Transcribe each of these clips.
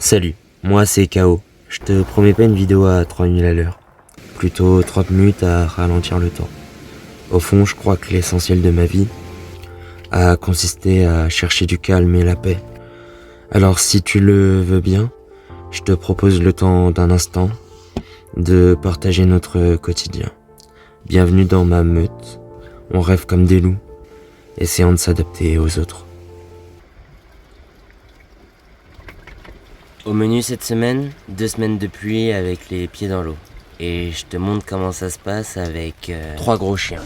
Salut, moi c'est KO. Je te promets pas une vidéo à 3000 à l'heure. Plutôt 30 minutes à ralentir le temps. Au fond, je crois que l'essentiel de ma vie a consisté à chercher du calme et la paix. Alors si tu le veux bien, je te propose le temps d'un instant de partager notre quotidien. Bienvenue dans ma meute. On rêve comme des loups, essayant de s'adapter aux autres. Au menu cette semaine, 2 semaines de pluie avec les pieds dans l'eau. Et je te montre comment ça se passe avec 3 gros chiens.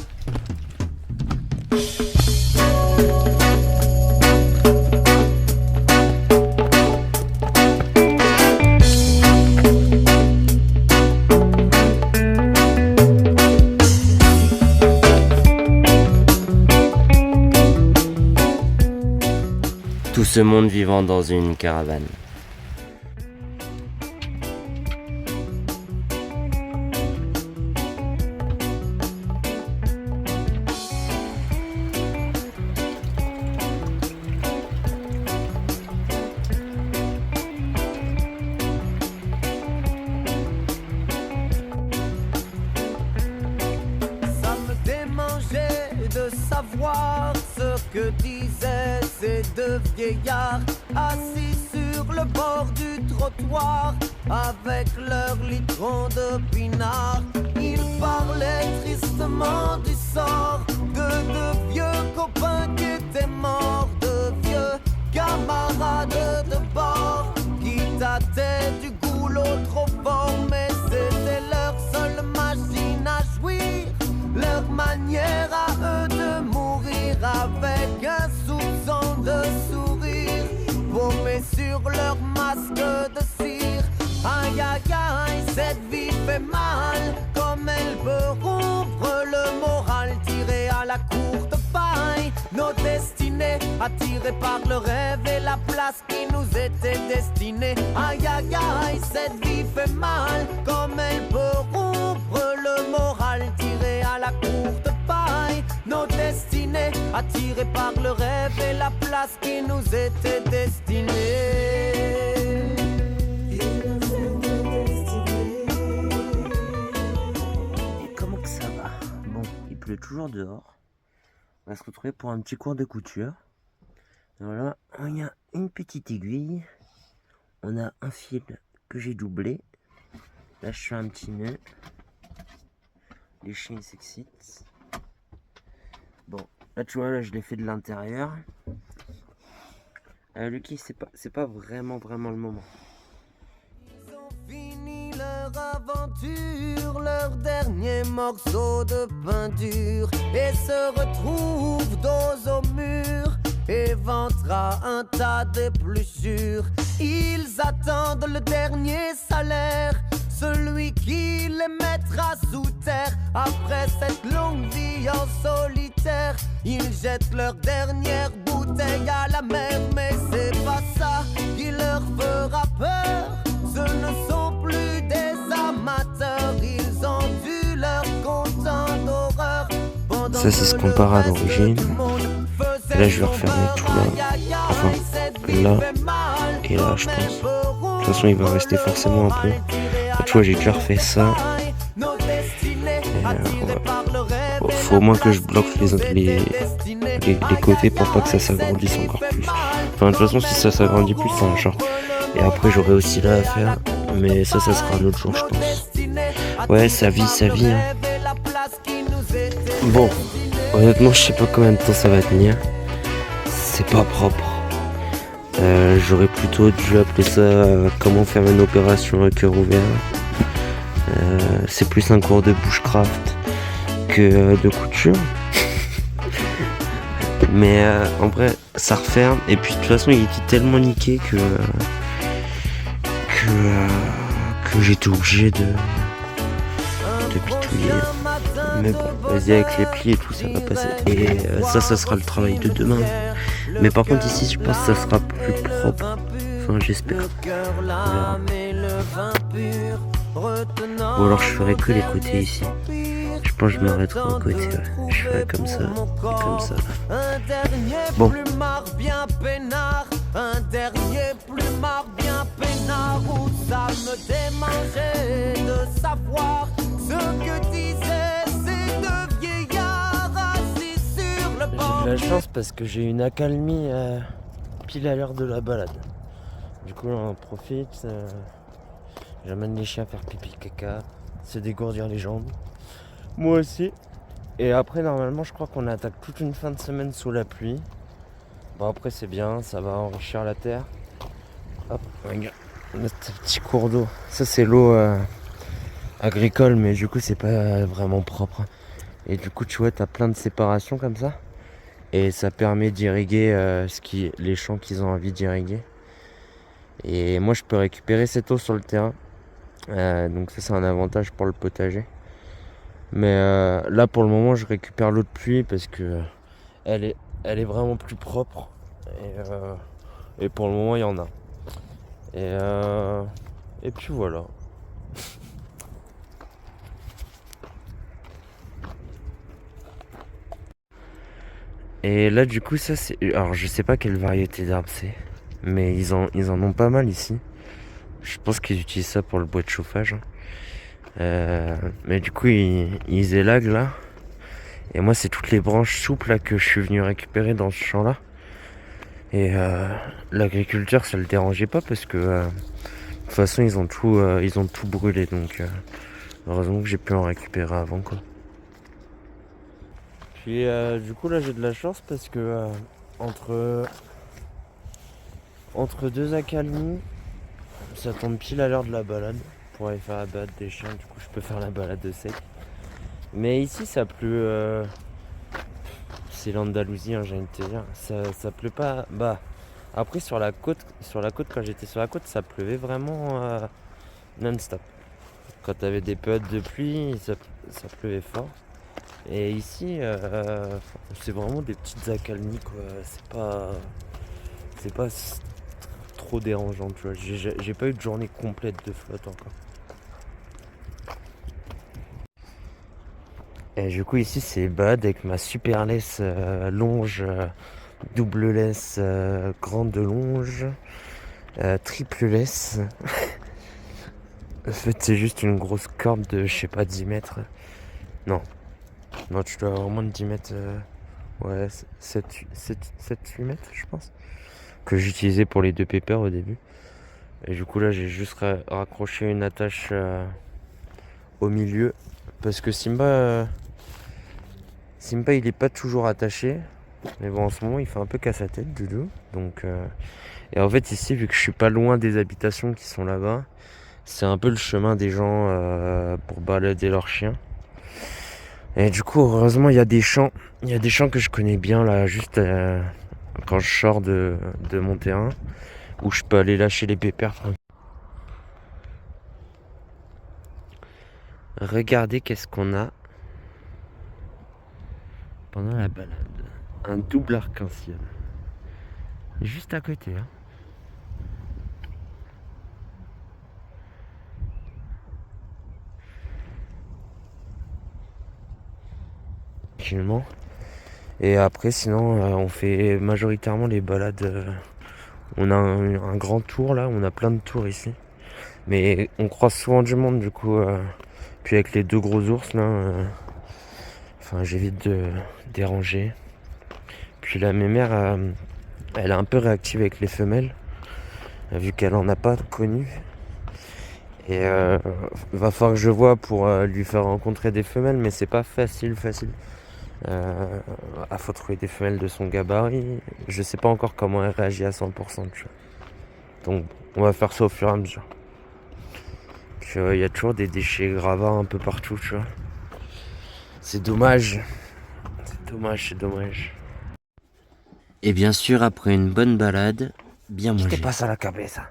Tout ce monde vivant dans une caravane. De savoir ce que disaient ces deux vieillards assis sur le bord du trottoir avec leur litron de pinard. Ils parlaient tristement du sort de deux vieux copains qui étaient morts, de vieux camarades de bord qui tâtaient du goulot trop fort, mais c'était leur seule machine à jouir, leur manière à eux de mourir avec un soupçon de sourire paumé sur leur masque de cire. Aïe aïe aïe, cette vie fait mal, comme elle peut rompre le moral, tiré à la courte paille, nos destinées attirées par le rêve et la place qui nous était destinée. Aïe aïe aïe, cette vie fait mal, comme elle peut rompre le moral, tiré à la courte paille, nos destinées attirées par le rêve et la place qui nous était destinée. Comment que ça va? Bon, il pleut toujours dehors. On va se retrouver pour un petit cours de couture. Voilà, il y a une petite aiguille. On a un fil que j'ai doublé. Là, je fais un petit nœud. Les chiens s'excitent. Bon, là tu vois, là je l'ai fait de l'intérieur. Lucky, c'est pas vraiment le moment. Ils ont fini leur aventure, leur dernier morceau de peinture, et se retrouvent dos au mur et ventre à un tas d'épluchures. Ils attendent le dernier salaire, celui qui les mettra sous terre. Après cette longue vie en solitaire, ils jettent leur dernière bouteille à la mer. Mais c'est pas ça qui leur fera peur, ce ne sont plus des amateurs, ils ont dû leur content d'horreur. Ça c'est ce qu'on part à l'origine. Là je vais refermer tout là. Enfin là et là je pense. De toute façon il va rester forcément un peu. Là, tu vois j'ai déjà refait ça. Faut au moins que je bloque les côtés pour pas que ça s'agrandisse encore plus. Enfin de toute façon si ça s'agrandit plus c'est un genre. Et après j'aurai aussi là à faire. Mais ça sera un autre jour je pense. Ouais ça vit hein. Bon honnêtement je sais pas combien de temps ça va tenir. C'est pas propre. J'aurais plutôt dû appeler ça comment faire une opération à cœur ouvert. C'est plus un cours de bushcraft que de couture. Mais en vrai ça referme. Et puis de toute façon il était tellement niqué que j'ai été obligé de pitouiller. Mais bon, vas-y avec les plis et tout ça va passer. Et ça sera le travail de demain. Mais par contre ici je pense que ça sera plus propre. Enfin j'espère. On verra. Ou alors je ferai que les côtés ici. Je pense que je m'arrêterai au côté. Ouais. Je ferai comme ça et comme ça. Bon. Un dernier plumard bien peinard Ça me démangeait de savoir ce que disaient ces deux vieillards assis sur le bord. J'ai de la chance parce que j'ai une accalmie pile à l'heure de la balade. Du coup, on en profite. J'amène les chiens faire pipi caca, se dégourdir les jambes. Moi aussi. Et après, normalement, je crois qu'on attaque toute une fin de semaine sous la pluie. Bon, après, c'est bien, ça va enrichir la terre. Hop, regarde, notre petit cours d'eau. Ça, c'est l'eau agricole, mais du coup, c'est pas vraiment propre. Et du coup, tu vois, t'as plein de séparations comme ça. Et ça permet d'irriguer les champs qu'ils ont envie d'irriguer. Et moi, je peux récupérer cette eau sur le terrain. Donc ça, c'est un avantage pour le potager. Mais là, pour le moment, je récupère l'eau de pluie parce que elle est vraiment plus propre. Et pour le moment, il y en a. Et puis voilà. Et là, du coup, ça, c'est... Alors, je sais pas quelle variété d'arbres c'est. Mais ils en ont pas mal ici. Je pense qu'ils utilisent ça pour le bois de chauffage. Mais du coup, ils élaguent là. Et moi, c'est toutes les branches souples là, que je suis venu récupérer dans ce champ-là. Et l'agriculteur, ça le dérangeait pas parce que de toute façon, ils ont tout brûlé. Donc, heureusement que j'ai pu en récupérer avant, quoi. Puis, du coup, là, j'ai de la chance parce que entre deux accalmies, ça tombe pile à l'heure de la balade pour aller faire la balade des chiens. Du coup, je peux faire la balade de sec. Mais ici, ça pleut. C'est l'Andalousie, hein, j'ai envie de te dire. Ça pleut pas. Bah, après, sur la côte, quand j'étais sur la côte, ça pleuvait vraiment non-stop. Quand t'avais des périodes de pluie, ça pleuvait fort. Et ici, c'est vraiment des petites accalmies, quoi. C'est pas trop dérangeant, tu vois. J'ai pas eu de journée complète de flotte encore. Et du coup, ici, c'est balade avec ma super laisse longe, double laisse, grande longe, triple laisse. En fait, c'est juste une grosse corde de, je sais pas, 10 mètres. Non, tu dois avoir moins de 10 mètres. Ouais, 7-8 mètres, je pense. Que j'utilisais pour les deux pépères au début. Et du coup, là, j'ai juste raccroché une attache au milieu. Parce que Simba, il est pas toujours attaché. Mais bon, en ce moment, il fait un peu casse à tête, Doudou. Donc, et en fait, ici, vu que je suis pas loin des habitations qui sont là-bas, c'est un peu le chemin des gens pour balader leurs chiens. Et du coup, heureusement, il y a des champs. Il y a des champs que je connais bien, là, juste quand je sors de mon terrain, où je peux aller lâcher les pépères. Regardez qu'est-ce qu'on a pendant la balade. Un double arc-en-ciel. Juste à côté, hein. Tranquillement. Et après, sinon, on fait majoritairement les balades. On a un grand tour là, on a plein de tours ici. Mais on croise souvent du monde, du coup. Puis avec les deux gros ours là, j'évite de déranger. Puis la mémère, elle est un peu réactive avec les femelles, vu qu'elle en a pas connu. Et va falloir que je vois pour lui faire rencontrer des femelles, mais c'est pas facile. Faut trouver des femelles de son gabarit. Je sais pas encore comment elle réagit à 100%, tu vois. Donc on va faire ça au fur et à mesure. Puis il y a toujours des déchets gravats un peu partout, tu vois. C'est dommage. C'est dommage. Et bien sûr, après une bonne balade, bien manger. ¿Qué te pasa a la cabeza?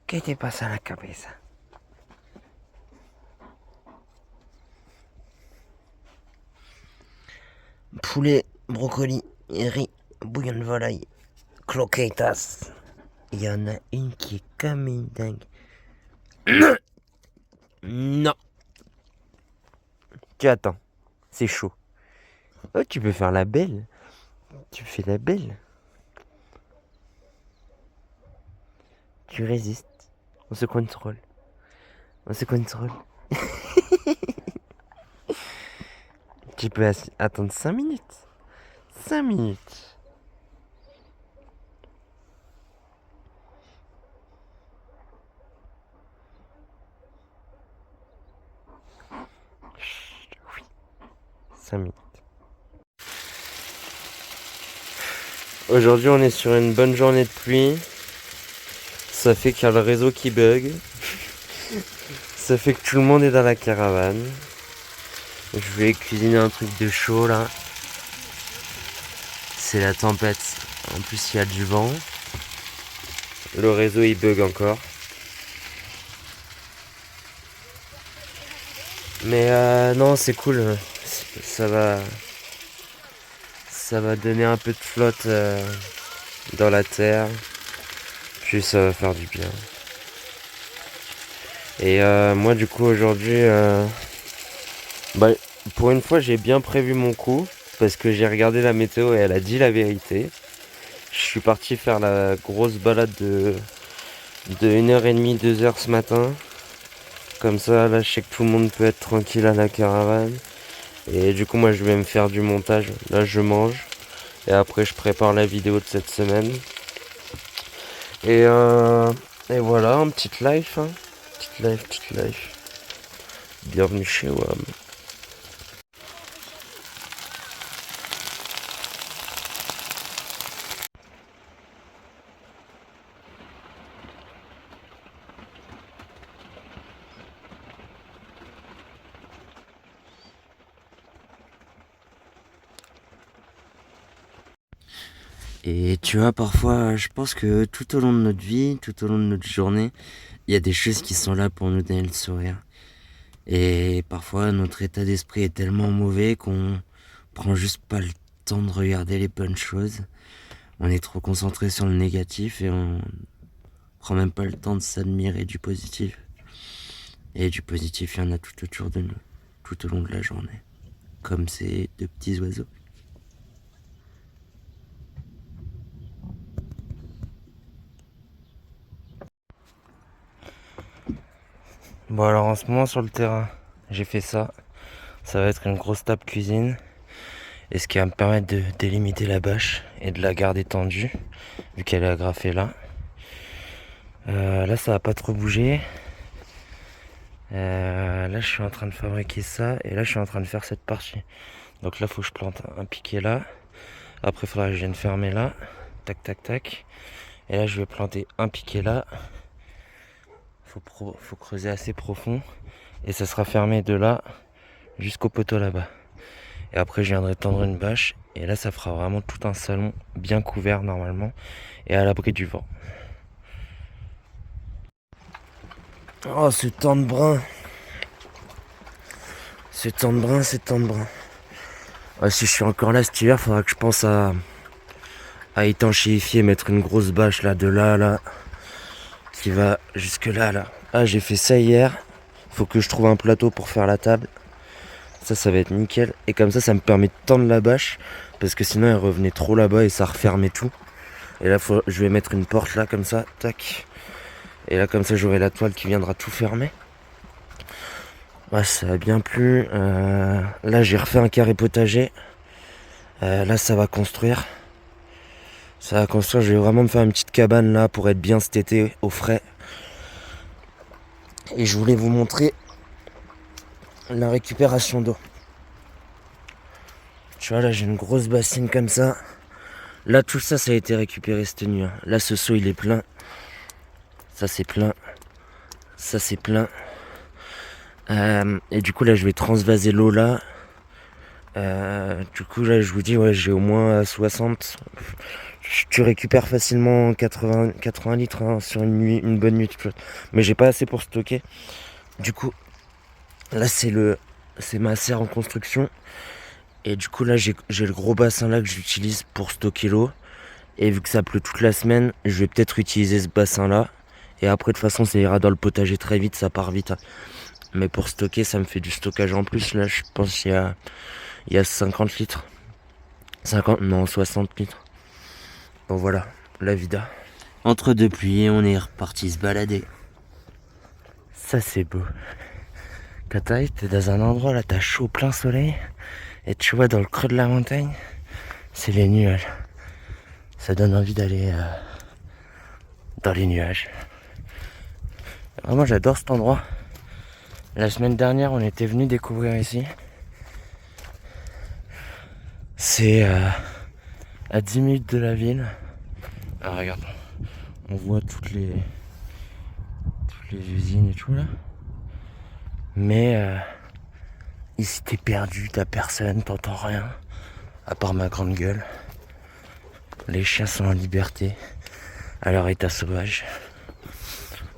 ¿Qué te pasa a la cabeza? Poulet, brocoli, riz, bouillon de volaille, croquetas. Il y en a une qui est comme une dingue. Non. Tu attends. C'est chaud. Oh, tu peux faire la belle. Tu fais la belle. Tu résistes. On se contrôle. On se contrôle. Tu peux attendre 5 minutes. 5 minutes. Oui. 5 minutes. Aujourd'hui, on est sur une bonne journée de pluie. Ça fait qu'il y a le réseau qui bug. Ça fait que tout le monde est dans la caravane. Je vais cuisiner un truc de chaud là. C'est la tempête. En plus, il y a du vent. Le réseau il bug encore. Mais non, c'est cool. Ça va donner un peu de flotte dans la terre. Puis ça va faire du bien. Et moi du coup aujourd'hui, pour une fois j'ai bien prévu mon coup. Parce que j'ai regardé la météo et elle a dit la vérité. Je suis parti faire la grosse balade de 1h30, 2h ce matin. Comme ça, là je sais que tout le monde peut être tranquille à la caravane. Et du coup moi je vais me faire du montage. Là je mange. Et après je prépare la vidéo de cette semaine. Et voilà, un petit live. Hein. Petite live. Bienvenue chez WAM. Et tu vois, parfois, je pense que tout au long de notre vie, tout au long de notre journée, il y a des choses qui sont là pour nous donner le sourire. Et parfois, notre état d'esprit est tellement mauvais qu'on prend juste pas le temps de regarder les bonnes choses. On est trop concentré sur le négatif et on prend même pas le temps de s'admirer du positif. Et du positif, il y en a tout autour de nous, tout au long de la journée. Comme ces deux petits oiseaux. Bon alors en ce moment sur le terrain, j'ai fait ça. Ça va être une grosse table cuisine. Et ce qui va me permettre de délimiter la bâche et de la garder tendue, vu qu'elle est agrafée là. Là ça va pas trop bouger. Là je suis en train de fabriquer ça. Et là je suis en train de faire cette partie. Donc là faut que je plante un piquet là. Après il faudra que je vienne fermer là. Tac tac tac. Et là je vais planter un piquet là. Faut creuser assez profond. Et ça sera fermé de là jusqu'au poteau là-bas. Et après je viendrai tendre une bâche. Et là ça fera vraiment tout un salon bien couvert normalement. Et à l'abri du vent. Oh ce temps de brun. Ce temps de brun. Ah, si je suis encore là cet hiver, faudra que je pense à étanchéifier, mettre une grosse bâche là de là à là. Qui va jusque là là. Ah j'ai fait ça hier. Faut que je trouve un plateau pour faire la table. Ça va être nickel. Et comme ça me permet de tendre la bâche. Parce que sinon elle revenait trop là-bas et ça refermait tout. Et là je vais mettre une porte là comme ça. Tac. Et là comme ça j'aurai la toile qui viendra tout fermer. Ouais ça a bien plu. Là j'ai refait un carré potager. Là ça va construire. Je vais vraiment me faire une petite cabane là pour être bien cet été au frais. Et je voulais vous montrer la récupération d'eau. Tu vois là j'ai une grosse bassine comme ça. Là tout ça a été récupéré cette nuit. Hein. Là ce seau il est plein. Ça c'est plein. Ça c'est plein. Et du coup là je vais transvaser l'eau là. Du coup là je vous dis ouais j'ai au moins 60. Tu récupères facilement 80 litres hein, sur une bonne nuit de flotte. Mais j'ai pas assez pour stocker. Du coup là c'est ma serre en construction. Et du coup là j'ai le gros bassin là que j'utilise pour stocker l'eau. Et vu que ça pleut toute la semaine, je vais peut-être utiliser ce bassin là. Et après de toute façon ça ira dans le potager très vite, ça part vite. Hein. Mais pour stocker ça me fait du stockage en plus. Là je pense qu'il y a 50 litres. 60 litres. Bon voilà, la vida. Entre deux pluies, on est reparti se balader. Ça c'est beau. Quand t'arrives, t'es dans un endroit là, t'as chaud plein soleil. Et tu vois dans le creux de la montagne, c'est les nuages. Ça donne envie d'aller dans les nuages. Vraiment j'adore cet endroit. La semaine dernière on était venu découvrir ici. C'est à 10 minutes de la ville. Ah regarde, on voit toutes les usines et tout là. Mais ici t'es perdu, t'as personne, t'entends rien. À part ma grande gueule. Les chiens sont en liberté à leur état sauvage.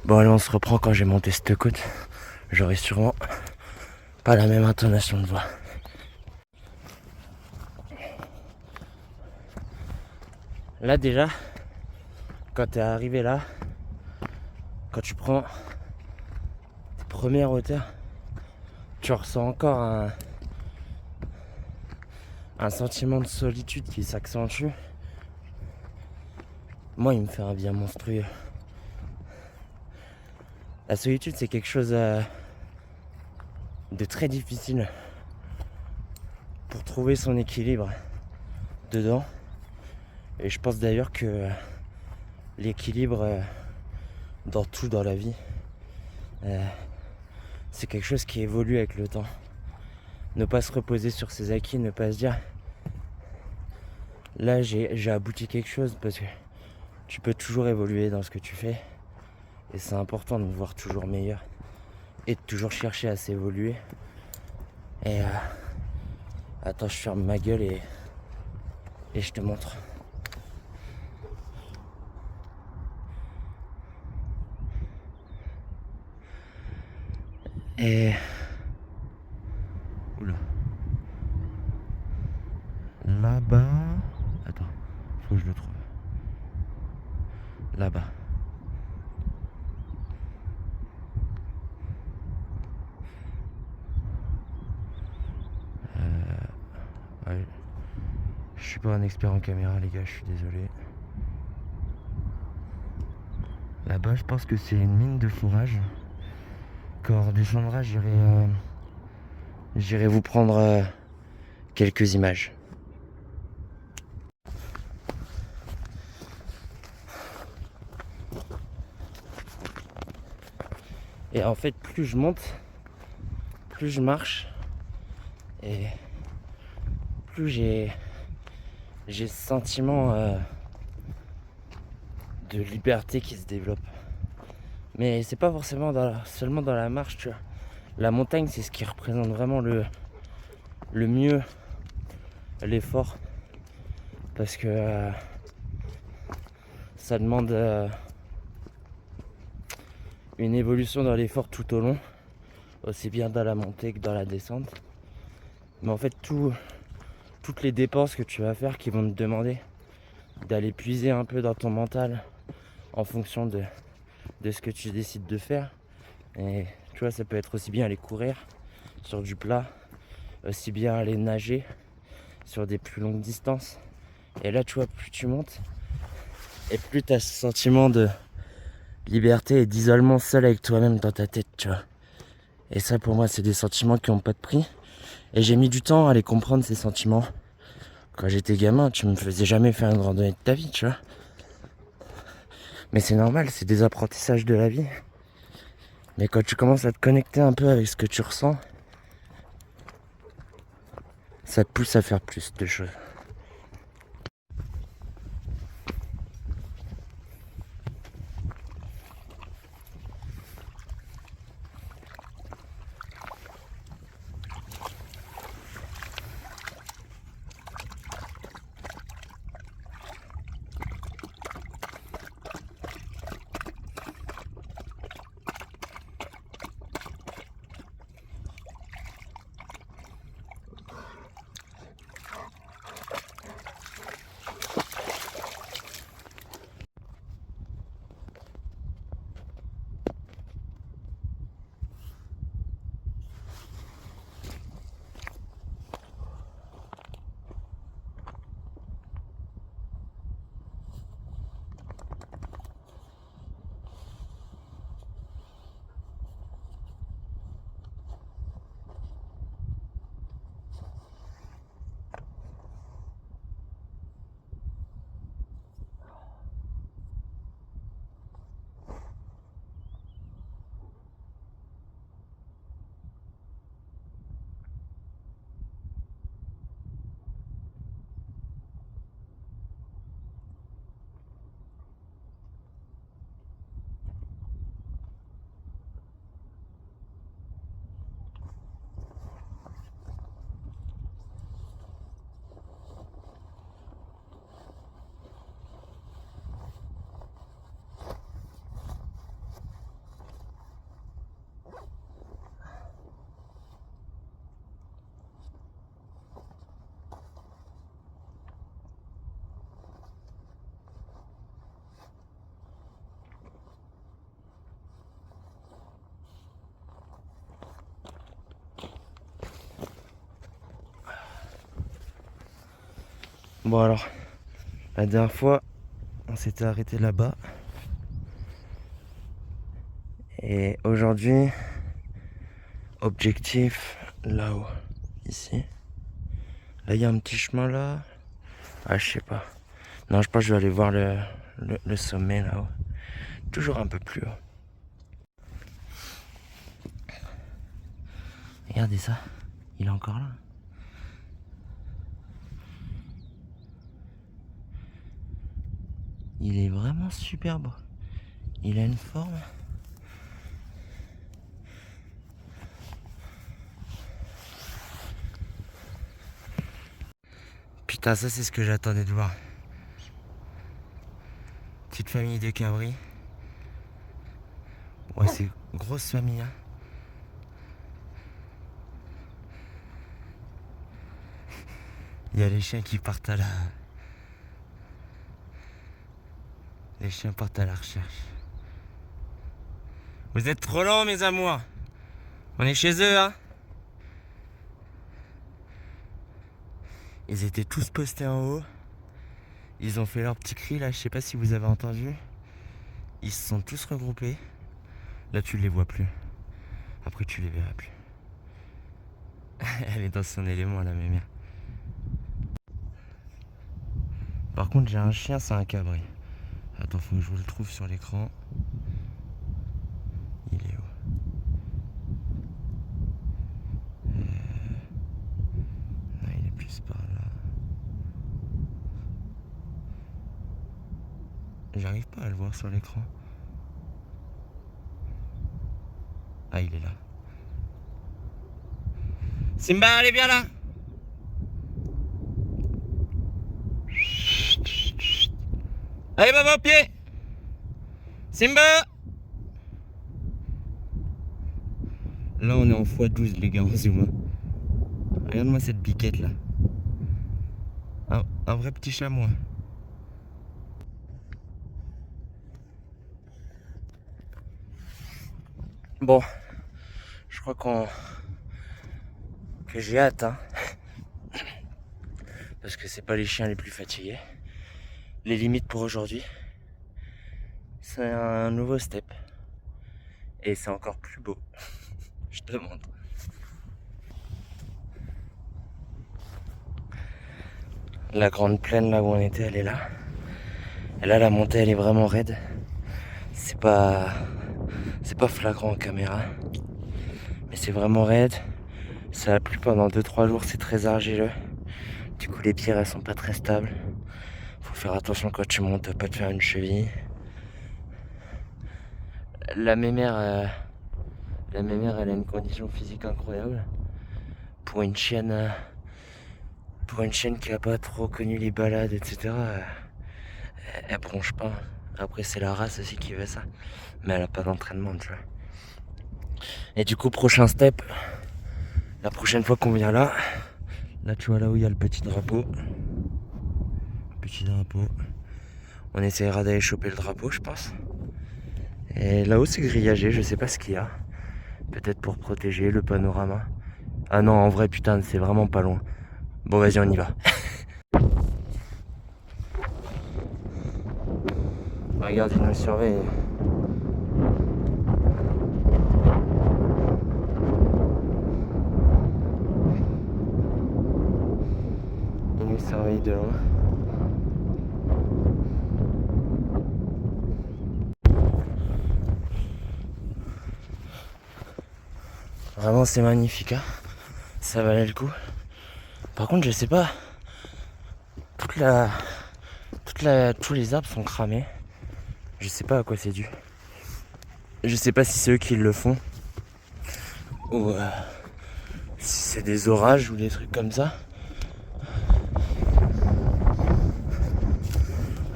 Bon allez, on se reprend quand j'ai monté cette côte. J'aurai sûrement pas la même intonation de voix. Là déjà, quand t'es arrivé là, quand tu prends tes premières hauteurs, tu ressens encore un sentiment de solitude qui s'accentue. Moi, il me fait un bien monstrueux. La solitude, c'est quelque chose de très difficile pour trouver son équilibre dedans. Et je pense d'ailleurs que l'équilibre dans tout dans la vie, c'est quelque chose qui évolue avec le temps. Ne pas se reposer sur ses acquis, ne pas se dire là j'ai abouti quelque chose, parce que tu peux toujours évoluer dans ce que tu fais. Et c'est important de nous voir toujours meilleur et de toujours chercher à s'évoluer. Et attends, je ferme ma gueule et je te montre. Et oula. Là-bas. Attends, faut que je le trouve. Là-bas. Ouais. Je suis pas un expert en caméra les gars, je suis désolé. Là-bas je pense que c'est une mine de fourrage. Quand on redescendra, j'irai vous prendre quelques images. Et en fait, plus je monte, plus je marche, et plus j'ai ce sentiment de liberté qui se développe. Mais c'est pas forcément seulement dans la marche, tu vois. La montagne, c'est ce qui représente vraiment le mieux l'effort, parce que ça demande une évolution dans l'effort tout au long, aussi bien dans la montée que dans la descente. Mais en fait, toutes les dépenses que tu vas faire qui vont te demander d'aller puiser un peu dans ton mental en fonction de ce que tu décides de faire. Et tu vois, ça peut être aussi bien aller courir sur du plat, aussi bien aller nager sur des plus longues distances. Et là, tu vois, plus tu montes et plus tu as ce sentiment de liberté et d'isolement seul avec toi-même dans ta tête, tu vois. Et ça, pour moi, c'est des sentiments qui n'ont pas de prix. Et j'ai mis du temps à les comprendre, ces sentiments. Quand j'étais gamin, tu me faisais jamais faire une randonnée de ta vie, tu vois. Mais c'est normal, c'est des apprentissages de la vie. Mais quand tu commences à te connecter un peu avec ce que tu ressens, ça te pousse à faire plus de choses. Bon alors, la dernière fois, on s'était arrêté là-bas. Et aujourd'hui, objectif là-haut, ici. Là, il y a un petit chemin là. Ah, je sais pas. Non, je pense que je vais aller voir le sommet là-haut. Toujours un peu plus haut. Regardez ça, il est encore là. Il est vraiment superbe. Il a une forme. Putain, ça c'est ce que j'attendais de voir. Petite famille de cabris. Ouais, c'est grosse famille, hein. Il y a les chiens qui partent à la... Les chiens partent à la recherche. Vous êtes trop lents, mes amours. On est chez eux, hein. Ils étaient tous postés en haut. Ils ont fait leur petit cri, là. Je sais pas si vous avez entendu. Ils se sont tous regroupés. Là, tu les vois plus. Après, tu les verras plus. Elle est dans son élément, la mémère. Par contre, j'ai un chien, c'est un cabri. Attends, faut que je vous le trouve sur l'écran. Il est où? Non, il est plus par là. J'arrive pas à le voir sur l'écran. Ah, il est là. Simba, allez, viens là! Allez, va au pied! Simba! Là, on est en x12, les gars, en zoom. Regarde-moi cette biquette là. Un vrai petit chamois. Bon, je crois que j'ai hâte, hein. Parce que c'est pas les chiens les plus fatigués. Les limites pour aujourd'hui, c'est un nouveau step. Et c'est encore plus beau. Je te montre. La grande plaine là où on était, elle est là. Et là, la montée, elle est vraiment raide. C'est pas flagrant en caméra. Mais c'est vraiment raide. Ça a plu pendant 2-3 jours, c'est très argileux. Du coup, les pierres, elles sont pas très stables. Faut faire attention quand tu montes, pas te faire une cheville. La mémère, elle a une condition physique incroyable. Pour une chienne qui a pas trop connu les balades, etc. Elle bronche pas. Après, c'est la race aussi qui veut ça. Mais elle a pas d'entraînement, tu vois. Et du coup, prochain step. La prochaine fois qu'on vient là, tu vois là où il y a le petit drapeau. On essaiera d'aller choper le drapeau, je pense. Et là-haut, c'est grillagé, je sais pas ce qu'il y a. Peut-être pour protéger le panorama. Ah non, en vrai, putain, c'est vraiment pas loin. Bon, vas-y, on y va. Regarde, il nous surveille. Il nous surveille de loin. Vraiment, c'est magnifique, hein. Ça valait le coup. Par contre, je sais pas. Tous les arbres sont cramés. Je sais pas à quoi c'est dû. Je sais pas si c'est eux qui le font. Ou si c'est des orages ou des trucs comme ça.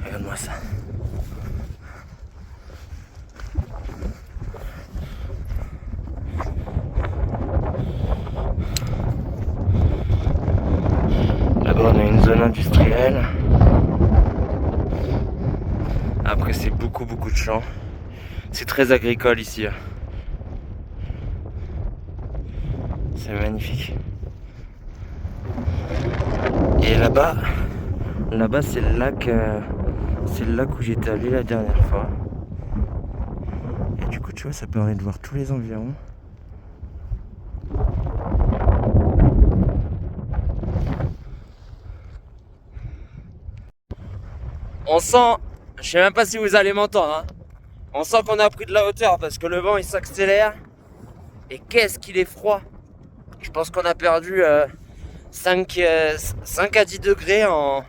Regarde-moi ça. Là-bas, on a une zone industrielle. Après, c'est beaucoup de champs. C'est très agricole ici. C'est magnifique. Et là-bas, Là-bas, c'est le lac où j'étais allé la dernière fois. Et du coup, tu vois, ça permet de voir tous les environs. On sent, je sais même pas si vous allez m'entendre, hein. On sent qu'on a pris de la hauteur parce que le vent il s'accélère. Et qu'est-ce qu'il est froid. Je pense qu'on a perdu 5 à 10 degrés en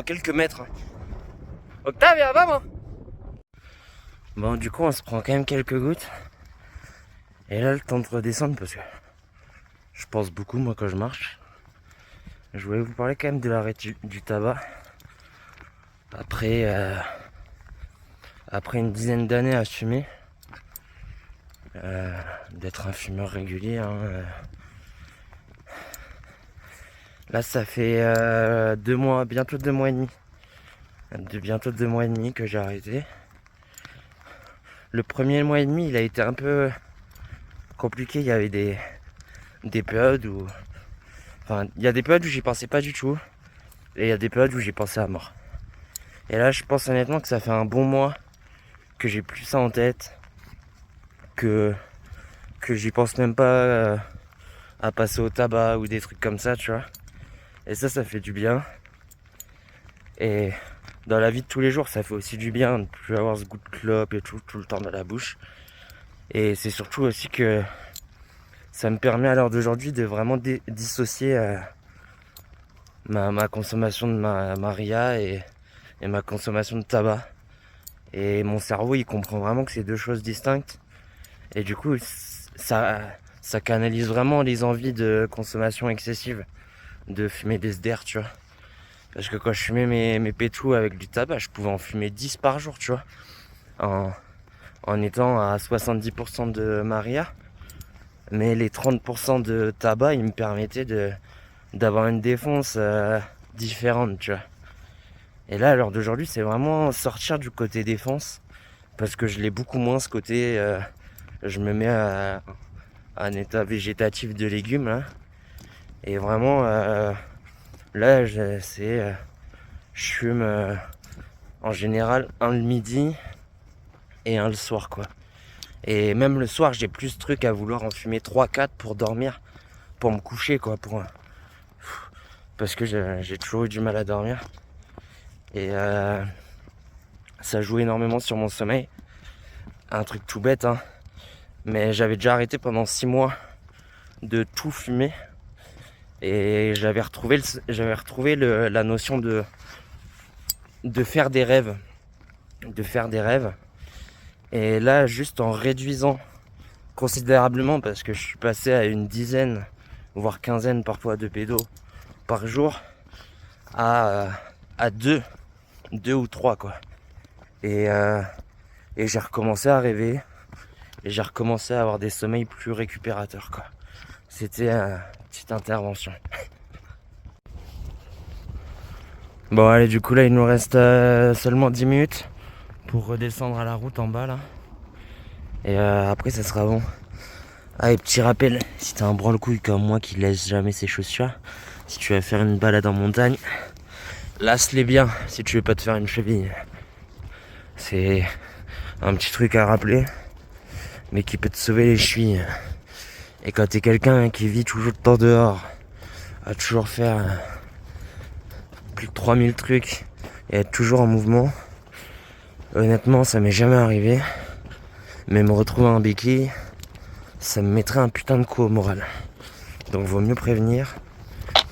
quelques mètres. Octave, viens, vamos. Bon, du coup, on se prend quand même quelques gouttes. Et là, le temps de redescendre parce que je pense beaucoup, moi, quand je marche. Je voulais vous parler quand même de l'arrêt du tabac. Après une dizaine d'années à fumer, d'être un fumeur régulier, hein, là ça fait 2 mois, bientôt 2 mois et demi. Bientôt 2 mois et demi que j'ai arrêté. Le premier mois et demi il a été un peu compliqué, il y avait des périodes où... Enfin, il y a des périodes où j'y pensais pas du tout. Et il y a des périodes où j'y pensais à mort. Et là je pense honnêtement que ça fait un bon mois que j'ai plus ça en tête. Que j'y pense même pas à passer au tabac ou des trucs comme ça, tu vois. Et ça fait du bien. Et dans la vie de tous les jours, ça fait aussi du bien de ne plus avoir ce goût de clope et tout le temps dans la bouche. Et c'est surtout aussi que ça me permet à l'heure d'aujourd'hui de vraiment dissocier ma consommation de Maria et ma consommation de tabac. Et mon cerveau, il comprend vraiment que c'est deux choses distinctes. Et du coup, ça canalise vraiment les envies de consommation excessive, de fumer des SDR, tu vois. Parce que quand je fumais mes pétous avec du tabac, je pouvais en fumer 10 par jour, tu vois. En étant à 70% de Maria. Mais les 30% de tabac, ils me permettaient d'avoir une défonce différente, tu vois. Et là, à l'heure d'aujourd'hui, c'est vraiment sortir du côté défense. Parce que je l'ai beaucoup moins, ce côté... je me mets à un état végétatif de légumes, là. Et vraiment, là, je fume en général un le midi et un le soir, quoi. Et même le soir, j'ai plus de trucs à vouloir en fumer 3-4 pour dormir, pour me coucher, quoi. Parce que j'ai toujours eu du mal à dormir. Et ça joue énormément sur mon sommeil. Un truc tout bête, hein. Mais j'avais déjà arrêté pendant 6 mois de tout fumer. Et j'avais retrouvé la notion de faire des rêves. De faire des rêves. Et là, juste en réduisant considérablement, parce que je suis passé à une dizaine, voire quinzaine parfois de pédos par jour, à 2 ou 3, quoi. Et j'ai recommencé à rêver. Et j'ai recommencé à avoir des sommeils plus récupérateurs, quoi. C'était une petite intervention. Bon, allez, du coup, là, il nous reste seulement 10 minutes pour redescendre à la route en bas, là. Et après, ça sera bon. Ah, et petit rappel, si t'as un branle-couille comme moi qui laisse jamais ses chaussures, si tu vas faire une balade en montagne, lasse-les bien si tu veux pas te faire une cheville. C'est un petit truc à rappeler, mais qui peut te sauver les chevilles. Et quand t'es quelqu'un qui vit toujours le temps dehors, à toujours faire plus de 3000 trucs et être toujours en mouvement, honnêtement ça m'est jamais arrivé. Mais me retrouver en béquille, ça me mettrait un putain de coup au moral. Donc vaut mieux prévenir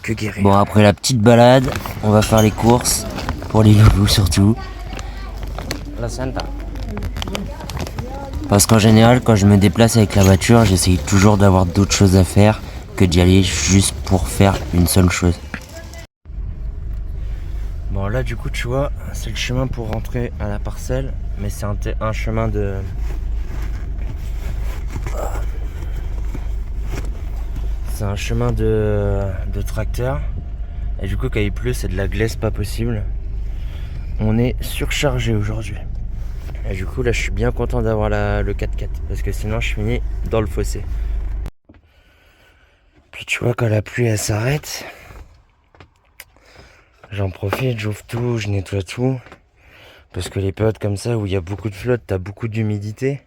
que guérir. Bon, après la petite balade, on va faire les courses, pour les loulous surtout. La Santa. Parce qu'en général, quand je me déplace avec la voiture, j'essaye toujours d'avoir d'autres choses à faire que d'y aller juste pour faire une seule chose. Bon, là du coup, tu vois, c'est le chemin pour rentrer à la parcelle, mais c'est un chemin de... C'est un chemin de tracteur. Et du coup, quand il pleut, c'est de la glaise pas possible. On est surchargé aujourd'hui. Et du coup, là, je suis bien content d'avoir le 4x4. Parce que sinon, je finis dans le fossé. Puis tu vois, quand la pluie, elle s'arrête, J'en profite, j'ouvre tout, je nettoie tout. Parce que les périodes comme ça où il y a beaucoup de flotte, t'as beaucoup d'humidité.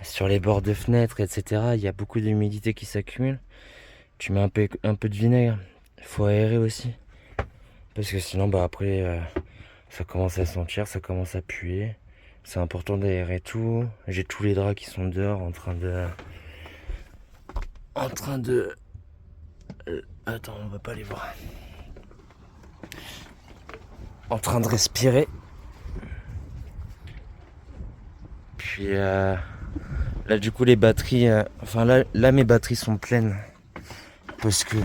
Sur les bords de fenêtres, etc., il y a beaucoup d'humidité qui s'accumule. Tu mets un peu de vinaigre. Il faut aérer aussi. Parce que sinon, bah après, ça commence à sentir, ça commence à puer. C'est important d'aérer tout. J'ai tous les draps qui sont dehors en train de... Attends, on va pas les voir. En train de respirer. Puis là du coup les batteries... là mes batteries sont pleines. Parce que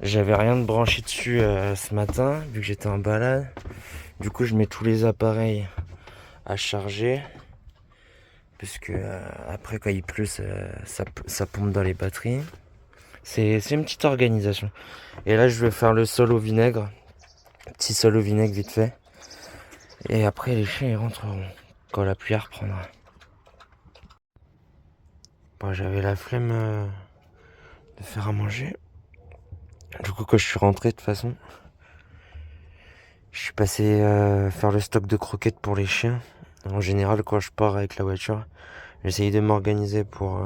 j'avais rien de branché dessus ce matin, vu que j'étais en balade. Du coup je mets tous les appareils à charger. Parce que après quand il pleut, ça pompe dans les batteries. C'est une petite organisation. Et là je vais faire le sol au vinaigre. Petit sol au vinaigre vite fait. Et après les chiens ils rentreront quand la pluie reprendra. Bon, j'avais la flemme de faire à manger. Du coup quand je suis rentré de toute façon, je suis passé faire le stock de croquettes pour les chiens. En général quand je pars avec la voiture, j'essaye de m'organiser pour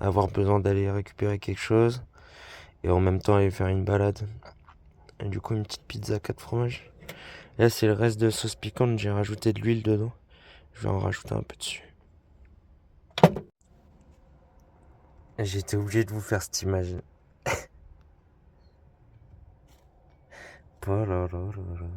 avoir besoin d'aller récupérer quelque chose. Et en même temps aller faire une balade. Et du coup une petite pizza 4 fromages. Là c'est le reste de sauce piquante, j'ai rajouté de l'huile dedans. Je vais en rajouter un peu dessus. J'étais obligé de vous faire cette image. Oh là là là là.